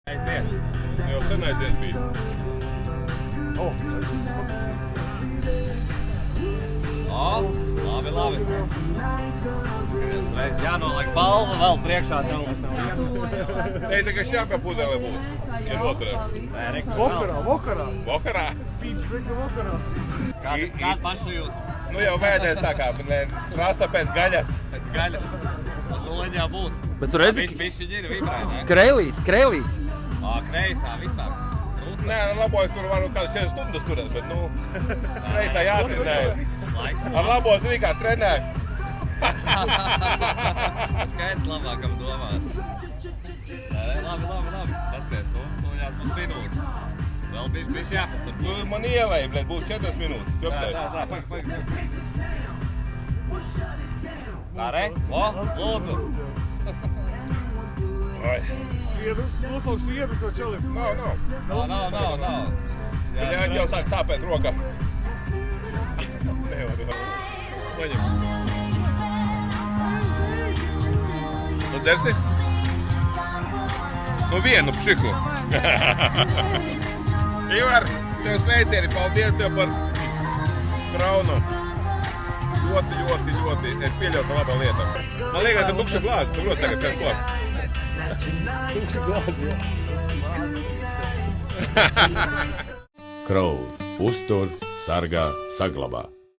Aiziet. Jau sen aiziet bija. Labi. Jānoliek balva vēl priekšā tev. Teica, ka šāpja pudele būs. Ir otrā. Vakarā? Kāda pašsajūta? Nu jau vēdēs tā kā, prasa pēc gaļas. Pēc gaļas. Tūliņā būs. Bet tu redzi, Bišķiņi ir vibrē, ne? Kreilīts. Kreisā vispār. Nē, labojas tur varu kādu 4 stundas turēt, bet kreisā jātrenē. Ar labojas tu kā trenē. Skaidrs labākam domāt. Labi. Pasties to. Tūļās būs minūtes. Vēl bišķi jāpatur. Nu, man ielēja, bet būs 4 minūtes. Tā, paik. Tā, re? Lūdzu. Ai. Nosauks sviedrus vai čelim? Nav. Viņa jau sāk sāpēt roka. Nevaru. Paņem. Nu, dersi? Nu, vienu pšiku. Ivar, tev sveicieni, paldies tev par traunu. Ļoti. Es pieļautu laba lieta. Man liekas, ka tukša glāze, tu ļoti tagad sēd klāt. Tukša glāze, jā. Crown. Uztur, sargā, saglabā.